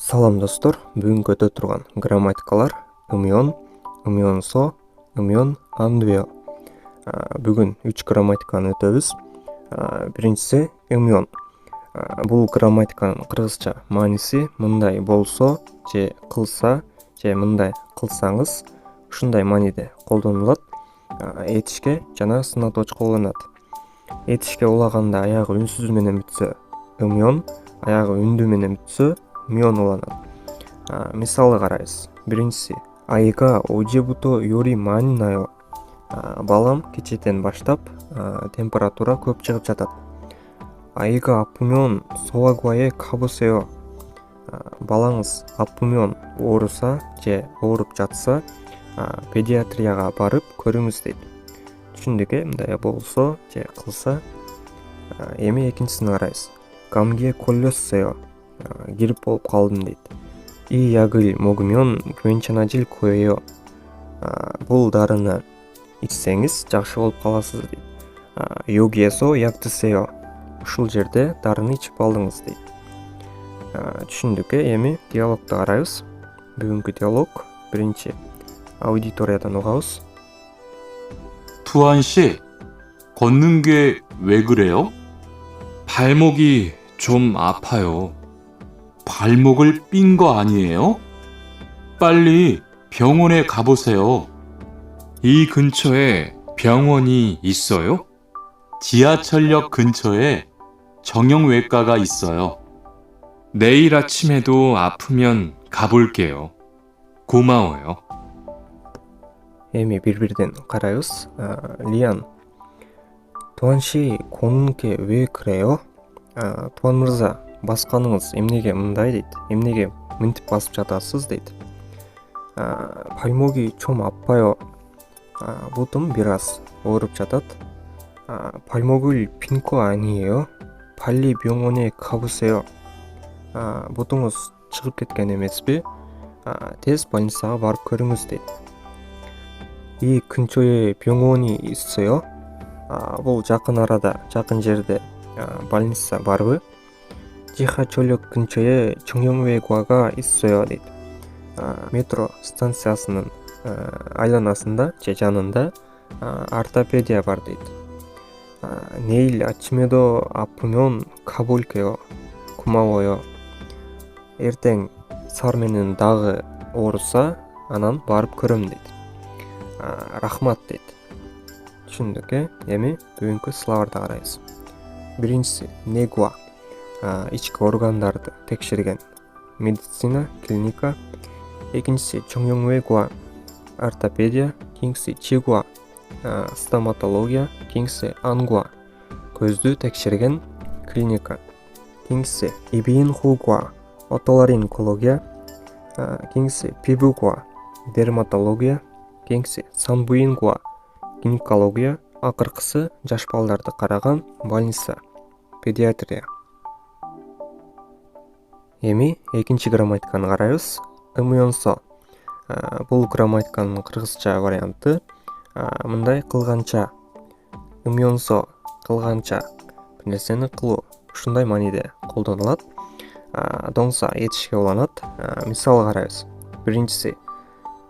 Салам достор, бүгүнкү өтө турган грамматикалар ымён, ымёнсо, ымён андвео. Бүгүн 3 грамматиканы өтөбүз. Биринчиси ымён. Бул грамматиканын кыргызча мааниси мындай болсо же кылса же мындай кылсаңыз ушундай мааниде колдонулат. Этишке жана сынатоочко уланат. Этишке улаганда аягы үнсүз менен бүтсө ымён, аягы үндүү менен бүтсө мён уланат. Мисалы карайбыз. Биринчиси айга ожебуто юри мани наё. Балам кечээден баштап температура көп чыгып жатат. Айга апумён солагуае кабусео. Балаңыз апумён ооруса же ооруп жатса педиатрияга барып көрүңүз дейт. Түшүндүк мындай болсо же кылса. Эми экинчисин карайбыз. Камге коллессео. Грипп болуп калдым дейт. И ягыл могумён квенчанажил коео. Бул дарыны ичсеңиз жакшы болуп каласыз дейт. Йогиесо яктысео. Ушул жерде дарыны ичип алдыңыз дейт. Түшүндүк эми диалогду карайбыз. Бүгүнкү диалог биринчи аудиториядан угабыз. 투한 씨, 걷는 게 왜 그래요? 발목이 좀 아파요. 발목을 삔 거 아니에요? 빨리 병원에 가보세요. 이 근처에 병원이 있어요? 지하철역 근처에 정형외과가 있어요. 내일 아침에도 아프면 가볼게요. 고마워요. Эми бири-бирден карайбыз. Лиан. Туан 씨, 걷는 게 왜 그래요? Туан мырза, басканыңыз эмнеге мындай дейт. Эмнеге мынтип басып жатасыз дейт. Пальмоги чом аппайо. Бутум бир аз ооруп жатат. Пальмогул пинко ание요. Палли 병원에 가보세요. Бутуңуз чыгып кеткен эмеспи? Тез больницага барып көрүңүз дейт. 이 근처에 병원이 있어요? Бул жакын арада, жакын жерде больница барбы? 지하철역 근처에 정형외과가 있어요 дейт. Метро станциясынын айланасында же жанында ортопедия бар дейт. Нейл ачимедо апумен кабулкео. Кумавоё. Эртең саар менен дагы ооруса, анан барып көрөм дейт. Рахмат дейт. Түшүндүк эми бүгүнкү сылабарды карайбыз. Биринчиси негуа. Ички органдарды текшерген медицина, клиника. Экинчиси 정형외과, ортопедия. Кийинкиси чигуа, стоматология. Кийинкиси ангуа, көздү текшерген клиника. Кийинкиси ибиинхугуа, отоларинкология. Кийинкиси пибугуа, дерматология. Кийинкиси санбуингуа, гинекология. Акыркысы жаш балдарды караган больница, педиатрия. Эми экинчи грамматиканы карайбыз. Ымыёнсо. Бул грамматиканын кыргызча варианты мындай кылганча. Ымыёнсо кылганча. Бир нерсени кылуу. Ушундай мааниде колдонулат. Доңса этишке уланат. Мисал карайбыз. Биринчиси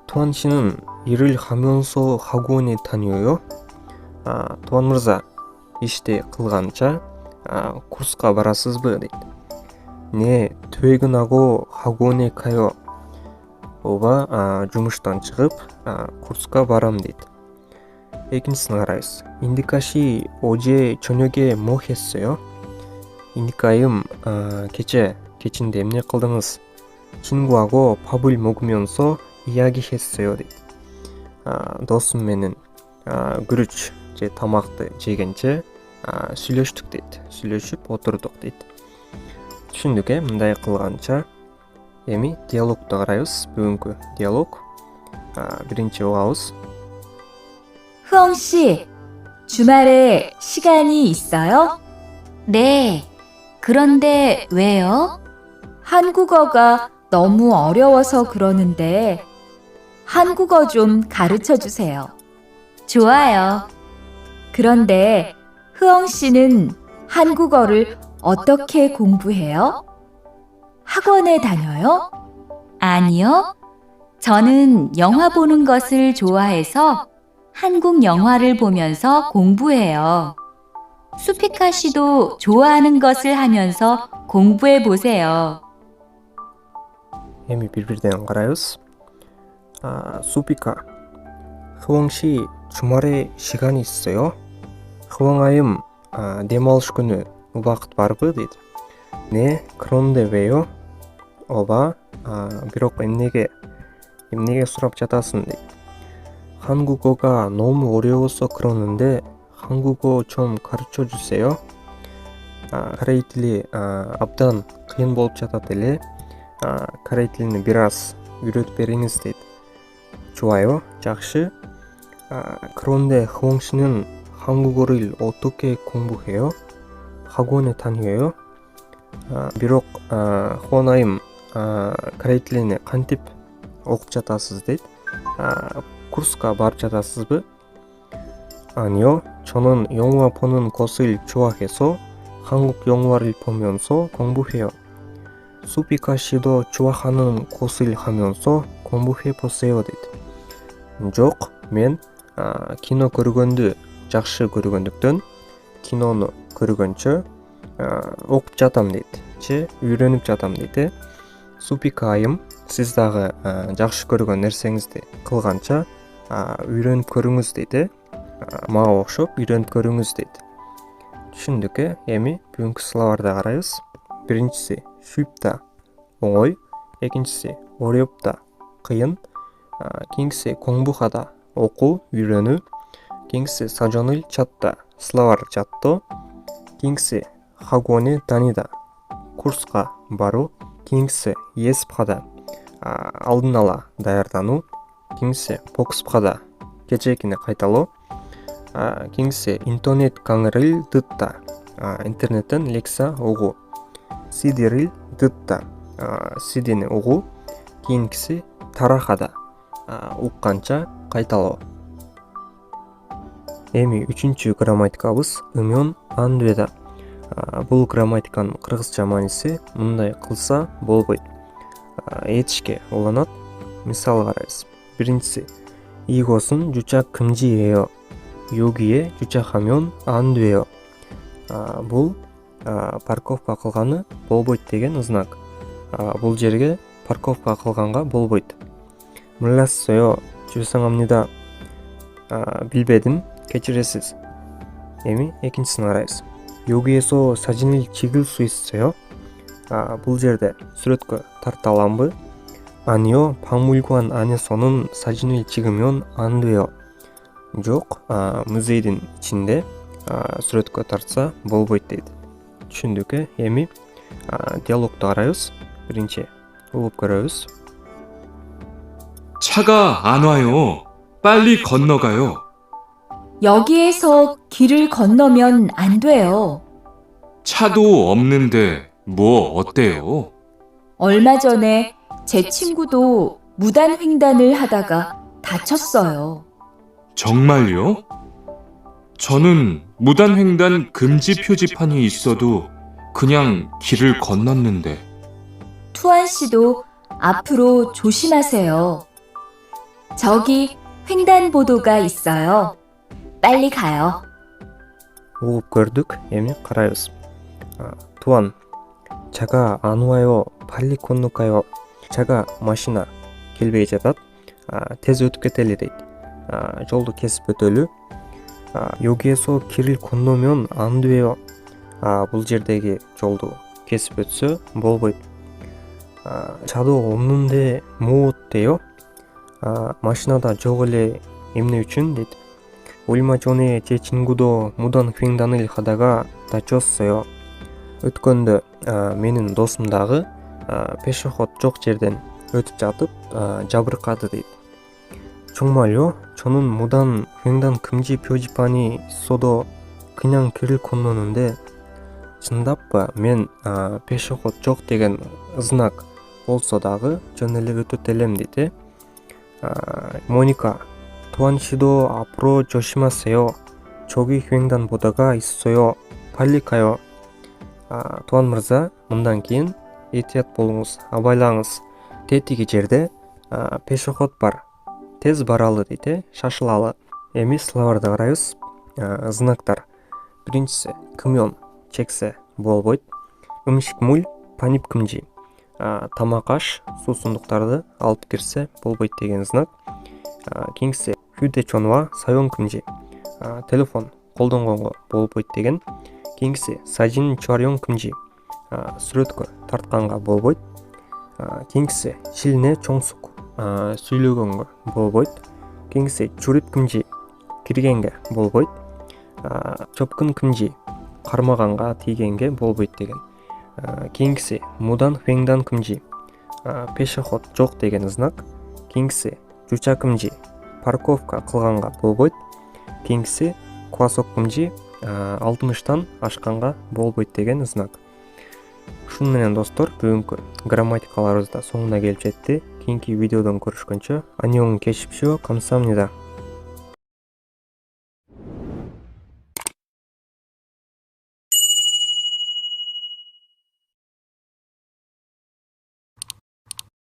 Туан 씨는 일을 하면서 학원에 다녀요? Туан мырза, ишти кылганча курска барасызбы дейт. Не, 퇴근 하고 학원에 가요. Ооба, жумуштан чыгып курска барам дейт. Экинчисин карайбыз. Индика 씨 어제 저녁에 뭐 했어요? Индикайым, кечинде эмне кылдыңыз? 친구하고 밥을 먹으면서 이야기했어요 дейт. Досум менен күрүч же тамакты жегенче сүйлөштүк дейт. Сүйлөшүп отурдук дейт. Түшүндүк мындай кылганча. Эми диалогду карайбыз. Бүгүнкү диалог. Биринчи угабыз. 흐엉 씨, 주말에 시간이 있어요? 네. 그런데 왜요? 한국어가 너무 어려워서 그러는데 한국어 좀 가르쳐 주세요. 좋아요. 그런데 흐엉 씨는 한국어를 어떻게 공부해요? 학원에 다녀요? 아니요. 저는 영화 보는 것을 좋아해서 한국 영화를 보면서 공부해요. 수피카 씨도 좋아하는 것을 하면서 공부해 보세요. эми бири-бирден карайбыз. Супика. Хвоң 씨 주말에 시간이 있어요? хвоң айым, дем алыш күнү убакыт барбы дейт. Не, кронде 왜요? ооба, бирок эмнеге сурап жатасың дейт. 한국어가 너무 어려워서 그러는데 한국어 좀 가르쳐 주세요. корей тили абдан кыйын болуп жатат эле. корей тилин бир аз үйрөтүп бериңиз дейт. 좋아요, жакшы. 그런데 хвоң 씨는 한국어를 어떻게 공부해요? 학원에 다녀요? бирок хвоң айым, корей тилин кантип окуп жатасыз дейт. курска барып жатасызбы? 아니요, 저는 영화 보는 것을 좋아해서 한국 영화를 보면서 공부해요. 수피카 씨도 좋아하는 것을 하면서 공부해 보세요 дейт. жоқ, мен кино көргөндү жакшы көргөндүктөн кинону көргөнчө окуп жатам дейт же үйрөнүп жатам дейт. Супика айым, сиз дагы жакшы көргөн нерсеңизди кылганча үйрөнүп көрүңүз дейт. мага окшоп үйрөнүп көрүңүз дейт. түшүндүк эми бүгүнкү словарда карайбыз. биринчиси 쉽다, оңой. экинчиси 어렵다, кыйын. кийинкиси 공부하다, окуу, үйрөнүү. кийинкиси сажоныл чатта, словар жаттоо. кийинкиси 학원에 다니다, курска баруу. кийинкиси 예습하다, алдын ала даярдануу. кийинкиси 복습하다, кечээкини кайталоо. кийинкиси интернет 강의를 듣다, интернеттен лекция угуу. CD를 듣다, CDни угуу. кийинкиси тарахада, укканча кайталоо. эми үчүнчү грамматикабыз ымен андведа. бул грамматиканын кыргызча мааниси мындай кылса болбойт, этишке уланат. мисал карайбыз. биринчиси 이것은 주차 금지예요. 여기에 주차하면 안 돼요. бул парковка кылганы болбойт деген знак. бул жерге парковка кылганга болбойт. 몰랐어요, 죄송합니다. билбедим, кечиресиз. эми экинчисин карайбыз. 여기에서 사진을 찍을 수 있어요? бул жерде сүрөткө тарта аламбы? 아니요, 박물관 안에서는 사진을 찍으면 안 돼요. жоқ, музейдин ичинде сүрөткө тартса болбойт дейт. түшүндүк эми диалогду карайбыз. биринчи угуп көрөбүз. 차가 안 와요. 빨리 건너가요. 여기에서 길을 건너면 안 돼요. 차도 없는데 뭐 어때요? 얼마 전에 제 친구도 무단 횡단을 하다가 다쳤어요. 정말요? 저는 무단횡단 금지 표지판이 있어도 그냥 길을 건넜는데. 투안 씨도 앞으로 조심하세요. 저기 횡단보도가 있어요. 빨리 가요. угуп көрдүк, эми карайбыз. туан, 차가 안 와요, 빨리 건너가요. 차가 машина келбей жатат, тез өтүп кетели дейт. жолду кесип өтөлү. 여기에서 길을 건너면 안 돼요. бул жердеги жолду кесип өтсө болбойт. 차도 없는데 뭐 어때요? машинада жок эле, эмне үчүн дейт. 얼마 전에 제 친구도 무단 횡단을 하다가 다쳤어요. өткөндө менин досум дагы пешеход жок жерден өтүп жатып жабыркады дейт. 정말요? 저는 무단 횡단 금지 표지판이 있어도 그냥 길을 건너는데. чындаппы? мен пешеход жок деген знак болсо дагы жөн эле өтөт элем дейт. моника, туан 씨도 앞으로 조심하세요. 저기 횡단보도가 있어요. 빨리 가요. туан мырза, мындан кийин этият болуңуз, абайлаңыз. Тетиги жерде пешоход бар, тез баралы дейт, шашылалы. Эми словарды карайбыз. Знактар. Биринчиси кымyon, чексе болбойт. 음식 물, 반입 금지. Тамак аш, суусундуктарды алып кирсе болбойт деген знак. Кийинкиси 휴대전화 사용 금지. Телефон колдонгонго болбойт деген. Кийинкиси 사진 촬영 금지. Сүрөткө тартканга болбойт. Кийинкиси сильне чоңсук. Сүйлөгөнгө болбойт. Кийинкиси чурит 금지. Киргенге болбойт. Чопкун 금지. Кармаганга тийгенге болбойт деген. Кийинкиси мудан 횡단 금지. Пешоход жок деген знак. Кийинкиси 주차 금지. Парковка кылганга болбойт. Кийинкиси квасок 금지. 60-тан ашканга болбойт деген знак. Ушуну менен достор, бүгүнкү грамматикаларыбыз да соңуна келип жетти. Кийинки видеодон көрүшкөнчө, 안녕히 계십시오. 감사합니다.